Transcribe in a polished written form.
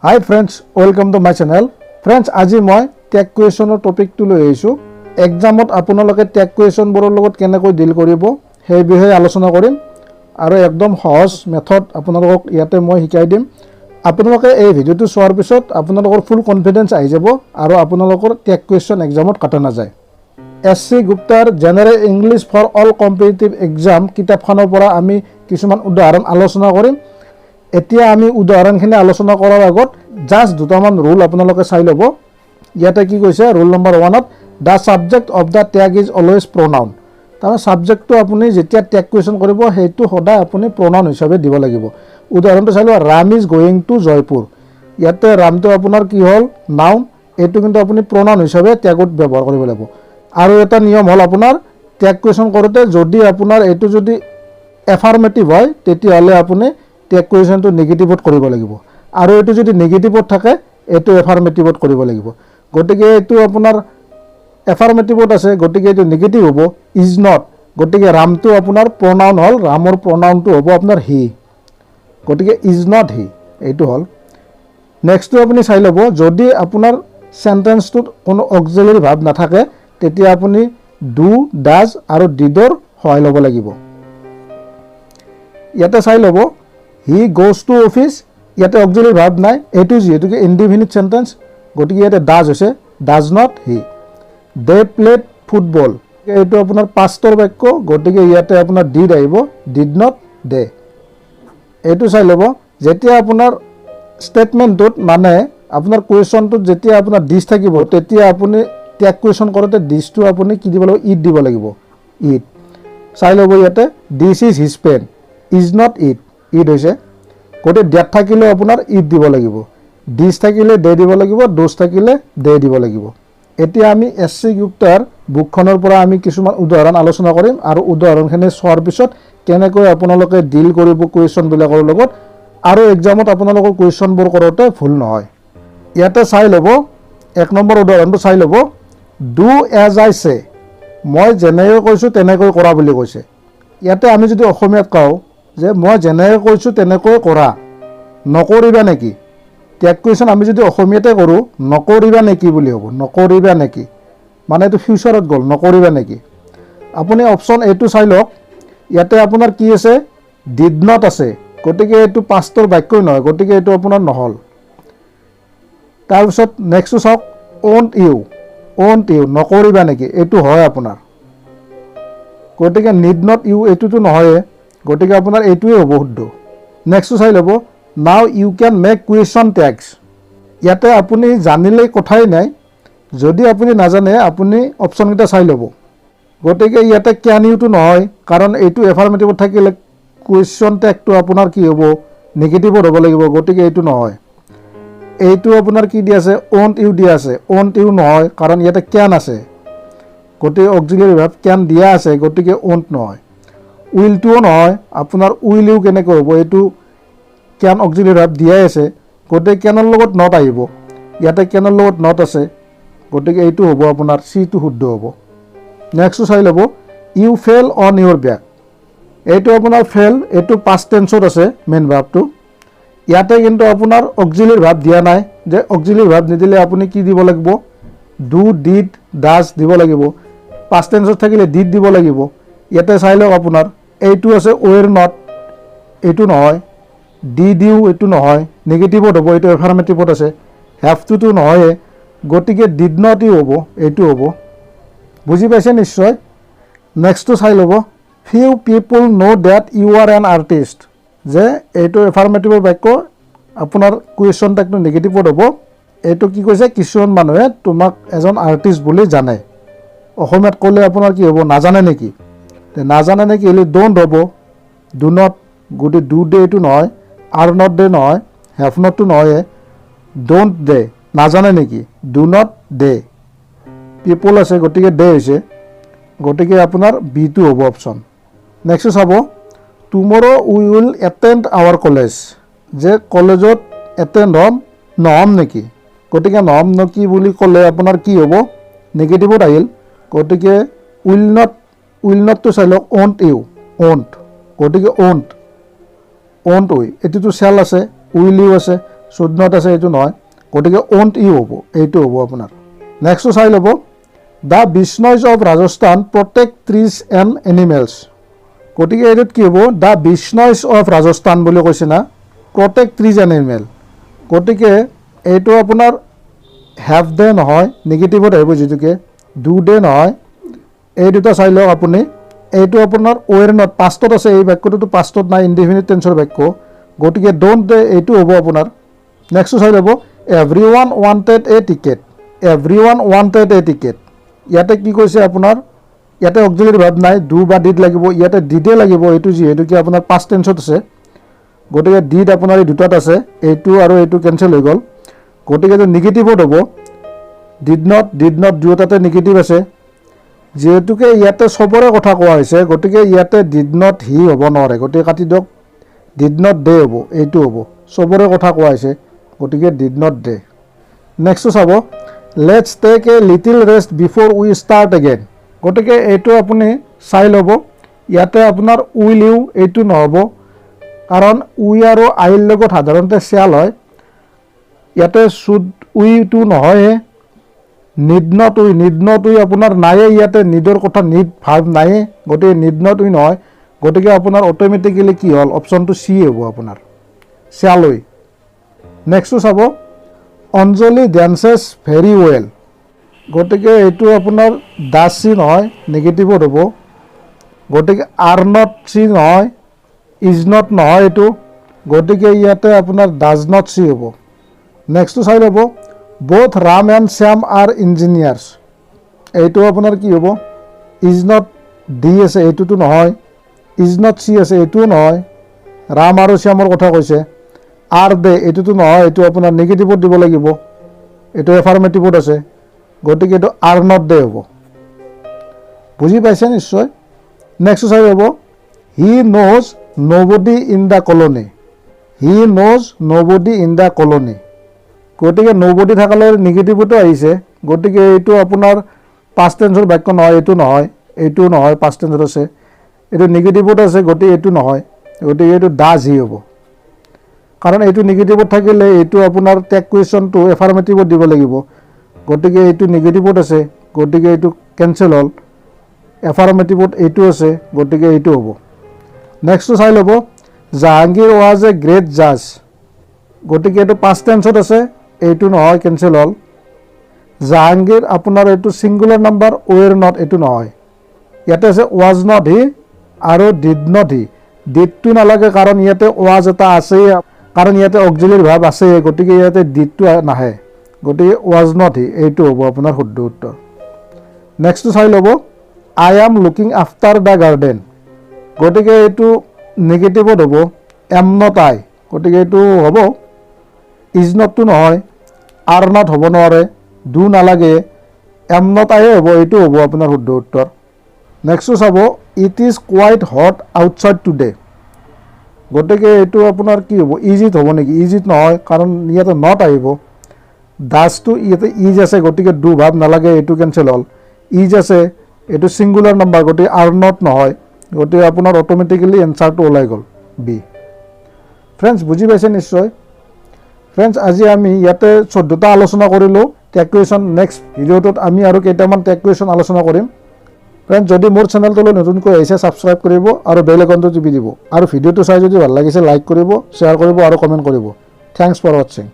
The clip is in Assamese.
Hi friends, welcome to my channel. Friends, আজি মই টেগ কুৱেশ্যনৰ টপিকটো লৈ আহিছোঁ। এক্সামত আপোনালোকে টেগ কুৱেশ্যনবোৰৰ লগত কেনেকৈ ডিল কৰিব সেই বিষয়ে আলোচনা কৰিম আৰু একদম সহজ মেথড আপোনালোকক ইয়াতে মই শিকাই দিম। আপোনালোকে এই ভিডিঅ'টো চোৱাৰ পিছত আপোনালোকৰ ফুল কনফিডেন্স আহি যাব আৰু আপোনালোকৰ টেগ কুৱেশ্যন এক্সামত কাটা নাযায়। SC গুপ্তাৰ general English for all competitive exam কিতাপখনৰ পৰা আমি কিছুমান উদাহৰণ আলোচনা কৰিম। এতিয়া আমি উদাহৰণখিনি আলোচনা কৰাৰ আগত জাস্ট দুটামান ৰুল আপোনালোকে চাই ল'ব। ইয়াতে কি কৈছে ৰুল নম্বৰ 1ত the subject of the tag is always pronoun. তাৰমানে ছাবজেক্টটো আপুনি যেতিয়া টেগ কুৱেশ্যন কৰিব সেইটো সদায় আপুনি প্ৰনাউন হিচাপে দিব লাগিব। উদাহৰণটো চাই লওক, Ram is going to Jaipur. ইয়াতে ৰামটো আপোনাৰ কি হ'ল নাউন, এইটো কিন্তু আপুনি প্ৰনাউন হিচাপে টেগত ব্যৱহাৰ কৰিব লাগিব। আৰু এটা নিয়ম হ'ল আপোনাৰ টেগ কুৱেশ্যন কৰোঁতে যদি আপোনাৰ এইটো যদি এফাৰ্মেটিভ হয় তেতিয়াহ'লে আপুনি টেগ কুৱেশ্যনটো নিগেটিভত কৰিব লাগিব, আৰু এইটো যদি নিগেটিভত থাকে এইটো এফাৰ্মেটিভত কৰিব লাগিব। গতিকে এইটো আপোনাৰ এফাৰ্মেটিভত আছে, গতিকে এইটো নিগেটিভ হ'ব। ইজ নট, গতিকে ৰামটো আপোনাৰ প্ৰনাউন হ'ল, ৰামৰ প্ৰনাউনটো হ'ব আপোনাৰ হি, গতিকে ইজ নট হি এইটো হ'ল। নেক্সটটো আপুনি চাই ল'ব, যদি আপোনাৰ চেণ্টেন্সটোত কোনো অক্সিলাৰী ভাৰ্ব নাথাকে তেতিয়া আপুনি ডু, ডাজ আৰু ডিডৰ সহায় ল'ব লাগিব। ইয়াতে চাই ল'ব, হি গোজ টু অফিচ, ইয়াতে অক্সিলাৰী ভাৰ্ব নাই, এইটো যিহেতুকে ইনডিফিনিট চেণ্টেন্স, গতিকে ইয়াতে ডাজ হৈছে, does not he. They played football, এইটো আপোনাৰ পাষ্টৰ বাক্য, গতিকে ইয়াতে আপোনাৰ ডিড আহিব, ডিড নট দে। এইটো চাই ল'ব, যেতিয়া আপোনাৰ ষ্টেটমেণ্টটোত মানে আপোনাৰ কুৱেশ্যনটোত যেতিয়া আপোনাৰ ডিছ থাকিব তেতিয়া আপুনি টেগ কুৱেশ্যন কৰোঁতে ডিছটো আপুনি কি দিব লাগিব, ইট দিব লাগিব, ইট। চাই ল'ব ইয়াতে this is his pen, is not it, it হৈছে। গতিকে ডেট থাকিলে আপোনাৰ ইট দিব লাগিব, ডিছ থাকিলে দে দিব লাগিব, ড'জ থাকিলে দে দিব লাগিব। এতিয়া আমি SC গুপ্তাৰ বুকখনৰ পৰা আমি কিছুমান উদাহৰণ আলোচনা কৰিম আৰু উদাহৰণখিনি চোৱাৰ পিছত কেনেকৈ আপোনালোকে ডিল কৰিব কুৱেশ্যনবিলাকৰ লগত আৰু এক্সামত আপোনালোকৰ কুৱেশ্যনবোৰ কৰোঁতে ভুল নহয়। ইয়াতে চাই ল'ব, 1 নম্বৰ উদাহৰণটো চাই ল'ব, ডু এজ আই চে, মই যেনেকৈ কৈছোঁ তেনেকৈ কৰা বুলি কৈছে। ইয়াতে আমি যদি অসমীয়াত কওঁ যে মই যেনেকৈ কৈছোঁ তেনেকৈ কৰা, নকৰিবা নেকি? টেগ কুৱেশ্যন আমি যদি অসমীয়াতে কৰোঁ নকৰিবা নেকি বুলি হ'ব, নকৰিবা নেকি মানে এইটো ফিউচাৰত গ'ল, নকৰিবা নেকি। আপুনি অপশ্যন এইটো চাই লওক, ইয়াতে আপোনাৰ কি আছে, ডিড নট আছে, গতিকে এইটো পাষ্টৰ বাক্যই নহয়, গতিকে এইটো আপোনাৰ নহ'ল। তাৰপিছত নেক্সটটো চাওক, ওন্ট ইউ, ওন্ট ইউ নকৰিবা নেকি, এইটো হয় আপোনাৰ, গতিকে নিড নট ইউ এইটোতো নহয়ে, গতিকে আপোনাৰ এইটোৱে হ'ব শুদ্ধ। নেক্সটটো চাই ল'ব, now you can make question tags, ইয়াতে আপুনি জানিলেই কথাই নাই, যদি আপুনি নাজানে আপুনি অপশ্যনকেইটা চাই ল'ব। গতিকে ইয়াতে কেন ইউটো নহয়, কাৰণ এইটো এফাৰ্মেটিভত থাকিলে কুৱেশ্যন টেগটো আপোনাৰ কি হ'ব, নিগেটিভত হ'ব লাগিব, গতিকে এইটো নহয়। এইটো আপোনাৰ কি দি আছে, ওন্ট ইউ দি আছে, ওন্ট ইউ নহয় কাৰণ ইয়াতে কেন আছে, গতিকে অক্সিলাৰী ভাৰ্ব কেন দিয়া আছে, গতিকে ওন্ট নহয়। উইলটোও নহয়, আপোনাৰ উইল ইউ কেনেকৈ হ'ব, এইটো কেন অক্সিলাৰী ভাৰ্ব দিয়াই আছে, গতিকে কেনৰ লগত নট আহিব, ইয়াতে কেনৰ লগত নট আছে, গতিকে এইটো হ'ব আপোনাৰ চিটো শুদ্ধ হ'ব। নেক্সটটো চাই ল'ব, you fell on your back, এইটো আপোনাৰ ফেল, এইটো পাষ্ট টেন্সত আছে মেইন ভাৰ্বটো। ইয়াতে কিন্তু আপোনাৰ অক্সিলাৰী ভাৰ্ব দিয়া নাই, যে অক্সিলাৰী ভাৰ্ব নিদিলে আপুনি কি দিব লাগিব, ডু, ডিড, ডাজ দিব লাগিব, পাষ্ট টেন্সত থাকিলে ডিড দিব লাগিব। ইয়াতে চাই লওক আপোনাৰ এইটো আছে ৱেৰ নট, এইটো নহয়, ডিড ইউ এইটো নহয়, নিগেটিভত হ'ব, এইটো এফাৰ্মেটিভত আছে, হেভটোতো নহয়ে, গতিকে ডিড নট ইউ হ'ব, এইটো হ'ব। বুজি পাইছে নিশ্চয়। নেক্সটটো চাই ল'ব, few people know' that you are an artist, যে এইটো এফাৰ্মেটিভৰ বাক্য, আপোনাৰ কুৱেশ্যন টেগটো নিগেটিভত হ'ব। এইটো কি কৈছে, কিছুমান মানুহে তোমাক এজন আৰ্টিষ্ট বুলি জানে। অসমীয়াত ক'লে আপোনাৰ কি হ'ব, নাজানে নেকি, নাজানে নেকি হ'লে ডোণ্ট হ'ব, ডু নট, গতিকে ডু ডে এইটো নহয়, আৰ নট ডে নহয়, হেভ নটটো নহয়ে, ডোণ্ট ডে নাজানে নেকি, ডু নট ডে, পিপল আছে গতিকে ডে হৈছে, গতিকে আপোনাৰ বিটো হ'ব অপশ্যন। নেক্সট চাব, tomorrow' we will attend our college, যে কলেজত এটেণ্ড নহ'ম নেকি, গতিকে নহ'ম নেকি বুলি ক'লে আপোনাৰ কি হ'ব, নিগেটিভত আহিল, গতিকে উইল নট, উইল নটটো চাই লওক, ওন্ট ইউ, ওন্ট, গতিকে ওন্ট, ওন্ট উই, এইটোতো চেল আছে, উইল ইউ আছে, শুড নট আছে এইটো নহয়, গতিকে ওন্ট ইউ হ'ব, এইটো হ'ব আপোনাৰ। নেক্সটটো চাই ল'ব, the Bishnois of Rajasthan protect trees and animals. গতিকে এইটোত কি হ'ব, দ্য বিষ্ণইজ অফ ৰাজস্থান বুলি কৈছে না, প্ৰটেক্ট ট্ৰিজ এণ্ড এনিমেল। গতিকে এইটো আপোনাৰ হেভ ডে নহয়, নিগেটিভত আহিব যিটোকে, ডু ডে নহয়। এই দুটা চাই লওক আপুনি। এইটো আপোনাৰ ৱেৰ নট, পাষ্টত আছে, এই বাক্যটোতো পাষ্টত নাই, ইনডিফিনিট টেন্সৰ বাক্য, গতিকে ডোণ্ট ডে এইটো হ'ব আপোনাৰ। নেক্সটটো চাই ল'ব, এভৰি ওৱান ৱান্টেড এ টিকেট। এভৰি ওৱান ৱান্টেড এ টিকেট, ইয়াতে কি কৈছে আপোনাৰ, ইয়াতে অক্সিলাৰী ভাৰ্ব নাই, ডু বা ডিড লাগিব, ইয়াতে ডিডে লাগিব, এইটো যিহেতুকে আপোনাৰ পাষ্ট টেন্সত আছে, গতিকে ডিড আপোনাৰ এই দুটাত আছে, এইটো আৰু এইটো কেঞ্চেল হৈ গ'ল, গতিকে এইটো নিগেটিভত হ'ব। ডিড নট দুয়োটাতে নিগেটিভ আছে, যিহেতুকে ইয়াতে চবৰে কথা কোৱা হৈছে, গতিকে ইয়াতে ডিড নট হি হ'ব নোৱাৰে, গতিকে কাটি দিয়ক, ডিড নট ডে হ'ব, এইটো হ'ব, চবৰে কথা কোৱা হৈছে, গতিকে ডিড নট ডে। নেক্সটটো চাব, let's take a little rest before we start again. গতিকে এইটো আপুনি চাই ল'ব, ইয়াতে আপোনাৰ উইল ইউ এইটো নহ'ব, কাৰণ উই আৰু আইৰ লগত সাধাৰণতে শ্যাল হয়, ইয়াতে শুড উইটো নহয়ে। নিড নট উই আপোনাৰ নায়ে, ইয়াতে নিডৰ কথা, নিড ভাৰ্ব নায়ে, গতিকে নিড নট উই নহয়, গতিকে আপোনাৰ অট'মেটিকেলি কি হ'ল, অপশ্যনটো চি হ'ব আপোনাৰ, শ্যাল উই। নেক্সটটো চাব, অঞ্জলি ডেন্সেছ ভেৰি ৱেল। গতিকে এইটো আপোনাৰ ডাজ চি নহয়, নিগেটিভত হ'ব, গতিকে আৰ নট চি নহয়, ইজ নট নহয় এইটো, গতিকে ইয়াতে আপোনাৰ ডাজ নট চি হ'ব। নেক্সটটো চাই ল'ব, both Ram and Shyam are engineers। এইটো আপোনাৰ কি হ'ব, ইজ নট ডি আছে, এইটোতো নহয়, ইজ নট চি আছে, এইটোও নহয়, ৰাম আৰু শ্যামৰ কথা কৈছে। আৰ দে এইটোতো নহয়, এইটো আপোনাৰ নিগেটিভত দিব লাগিব, এইটো এফাৰ্মেটিভত আছে, গতিকে এইটো আৰ নট দে হ'ব। বুজি পাইছে নিশ্চয়। নেক্সট চাই হ'ব, he knows nobody in the colony. He knows nobody in the colony, গতিকে নবডি থাকালৈ নিগেটিভতো আহিছে, গতিকে এইটো আপোনাৰ পাষ্ট টেন্সৰ বাক্য নহয়, এইটো নহয়, এইটো নহয়, পাষ্ট টেন্সত আছে, এইটো নিগেটিভত আছে, গতিকে এইটো নহয়, গতিকে এইটো ডাজ হি হ'ব, কাৰণ এইটো নিগেটিভত থাকিলে এইটো আপোনাৰ টেক কুৱেশ্যনটো এফাৰ্মেটিভত দিব লাগিব, গতিকে এইটো নিগেটিভত আছে, গতিকে এইটো কেঞ্চেল হ'ল, এফাৰ্মেটিভত এইটো আছে, গতিকে এইটো হ'ব। নেক্সটটো চাই ল'ব, জাহাংগীৰ ৱাজ এ গ্ৰেট জাজ। গতিকে এইটো পাষ্ট টেন্সত আছে, এইটো নহয়, কেঞ্চেল হ'ল। জাহাংগীৰ আপোনাৰ এইটো ছিংগুলাৰ নাম্বাৰ, ৱেৰ নট, এইটো নহয়, ইয়াতে আছে ৱাজ নট হি আৰু ডিড নট হি। ডিডটো নালাগে, কাৰণ ইয়াতে ৱাজ এটা আছেই, কাৰণ ইয়াতে অক্সিলাৰী ভাৰ্ব আছেই, গতিকে ইয়াতে ডিডটো নাহে, গতিকে ৱাজ নট হি, এইটো হ'ব আপোনাৰ শুদ্ধ উত্তৰ। নেক্সটটো চাই ল'ব, I am looking after the garden. গতিকে এইটো নিগেটিভত হ'ব, এম নট আই, গতিকে এইটো হ'ব, ইজ নটটো নহয়, আৰ নট হ'ব নোৱাৰে, ডু নালাগে, এম নট আইয়ে হ'ব, এইটো হ'ব আপোনাৰ শুদ্ধ উত্তৰ। নেক্সটটো চাব, it is quiet hot outside today. গতিকে এইটো আপোনাৰ কি হ'ব, ইজ ইট হ'ব নেকি, ইজ ইট নহয়, কাৰণ ইয়াতে নট আহিব, ডাজটো ইয়াতে ইজ আছে, গতিকে ডু ভাৰ্ব নালাগে, এইটো কেঞ্চেল হ'ল। ইজ আছে, এইটো ছিংগুলাৰ নাম্বাৰ, গতিকে আৰ নট নহয়, গতিকে আপোনাৰ অট'মেটিকেলি এনচাৰটো ওলাই গ'ল, বি। ফ্ৰেণ্ডছ বুজি পাইছে নিশ্চয়। ফ্ৰেণ্ডছ আজি আমি ইয়াতে 14টা আলোচনা কৰিলোঁ টেক কুৱেশ্যন। নেক্সট ভিডিঅ'টোত আমি আৰু কেইটামান টেক কুৱেশ্যন আলোচনা কৰিম। ফ্ৰেণ্ডছ যদি মোৰ চেনেলটোলৈ নতুনকৈ আহিছে ছাবস্ক্ৰাইব কৰিব আৰু বেল আইকনটো টিপি দিব, আৰু ভিডিঅ'টো চাই যদি ভাল লাগিছে লাইক কৰিব, শ্বেয়াৰ কৰিব আৰু কমেণ্ট কৰিব। Thanks for ৱাটছিং।